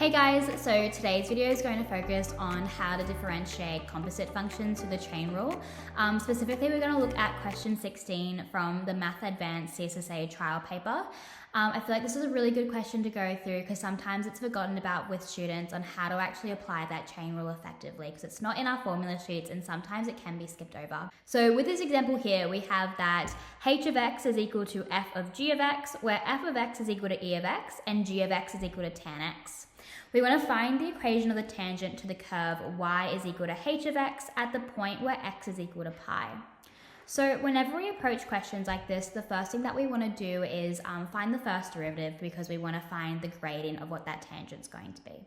Hey guys, so today's video is going to focus on how to differentiate composite functions with the chain rule. Specifically, we're going to look at question 16 from the Math Advanced CSSA trial paper. I feel like this is a really good question to go through because sometimes it's forgotten about with students on how to actually apply that chain rule effectively because it's not in our formula sheets and sometimes it can be skipped over. So with this example here, we have that h of x is equal to f of g of x, where f of x is equal to e of x and g of x is equal to tan x. We want to find the equation of the tangent to the curve y is equal to h of x at the point where x is equal to pi. So whenever we approach questions like this, the first thing that we want to do is find the first derivative because we want to find the gradient of what that tangent is going to be.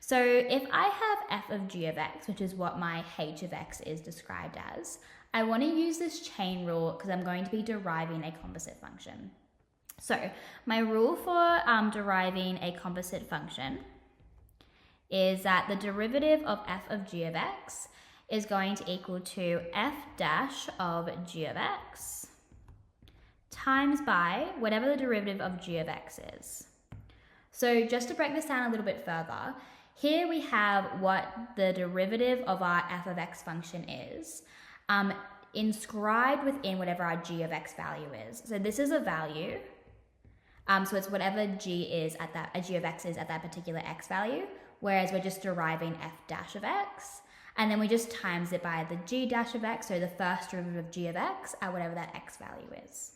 So if I have f of g of x, which is what my h of x is described as, I want to use this chain rule because I'm going to be deriving a composite function. So my rule for deriving a composite function is that the derivative of f of g of x is going to equal to f dash of g of x times by whatever the derivative of g of x is. So just to break this down a little bit further, here we have what the derivative of our f of x function is, inscribed within whatever our g of x value is. So this is a value. So it's whatever g of x is at that particular x value, whereas we're just deriving f dash of x, and then we just times it by the g dash of x, so the first derivative of g of x at whatever that x value is.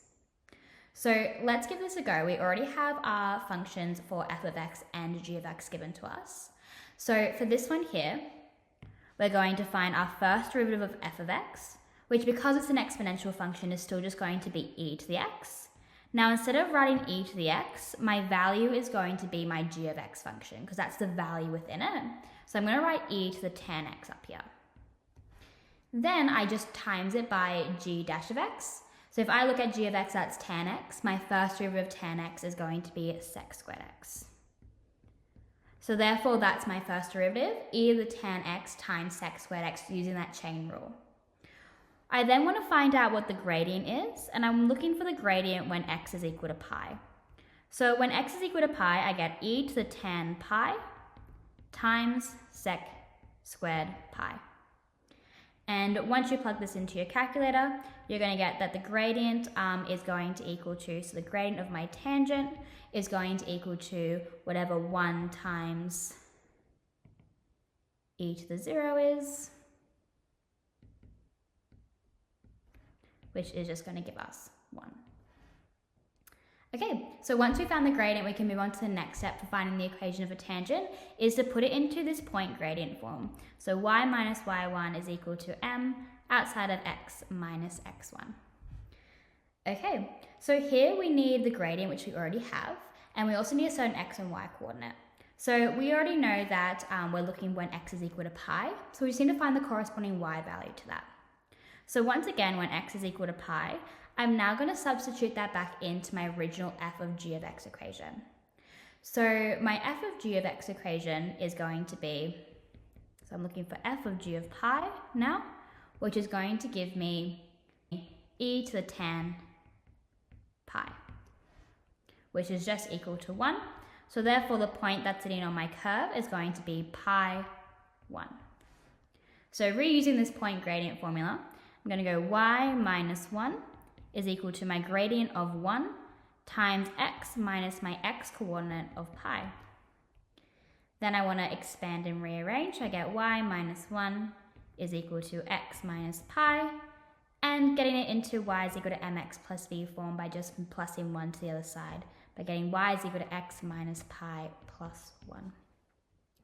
So let's give this a go. We already have our functions for f of x and g of x given to us. So for this one here, we're going to find our first derivative of f of x, which because it's an exponential function is still just going to be e to the x. Now, instead of writing e to the x, my value is going to be my g of x function because that's the value within it. So I'm going to write e to the tan x up here. Then I just times it by g dash of x. So if I look at g of x, that's tan x. My first derivative of tan x is going to be sec squared x. So therefore, that's my first derivative, e to the tan x times sec squared x using that chain rule. I then want to find out what the gradient is, and I'm looking for the gradient when x is equal to pi. So when x is equal to pi, I get e to the tan pi times sec squared pi. And once you plug this into your calculator, you're going to get that the gradient is going to equal to, so the gradient of my tangent is going to equal to whatever 1 times e to the 0 is, which is just going to give us 1. Okay, so once we found the gradient, we can move on to the next step for finding the equation of a tangent, is to put it into this point gradient form. So y minus y1 is equal to m outside of x minus x1. Okay, so here we need the gradient, which we already have, and we also need a certain x and y coordinate. So we already know that we're looking when x is equal to pi, so we just need to find the corresponding y value to that. So once again, when x is equal to pi, I'm now going to substitute that back into my original f of g of x equation. So my f of g of x equation is going to be, so I'm looking for f of g of pi now, which is going to give me e to the tan pi, which is just equal to 1. So therefore, the point that's sitting on my curve is going to be pi 1. So reusing this point gradient formula, I'm going to go y minus 1 is equal to my gradient of 1 times x minus my x coordinate of pi. Then I want to expand and rearrange. I get y minus 1 is equal to x minus pi, and getting it into y is equal to mx plus v form by just plussing 1 to the other side, by getting y is equal to x minus pi plus 1.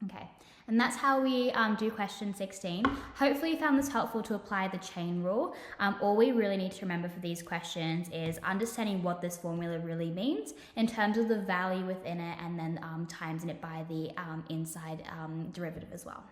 Okay, and that's how we do question 16. Hopefully you found this helpful to apply the chain rule. All we really need to remember for these questions is understanding what this formula really means in terms of the value within it, and then timesing it by the inside derivative as well.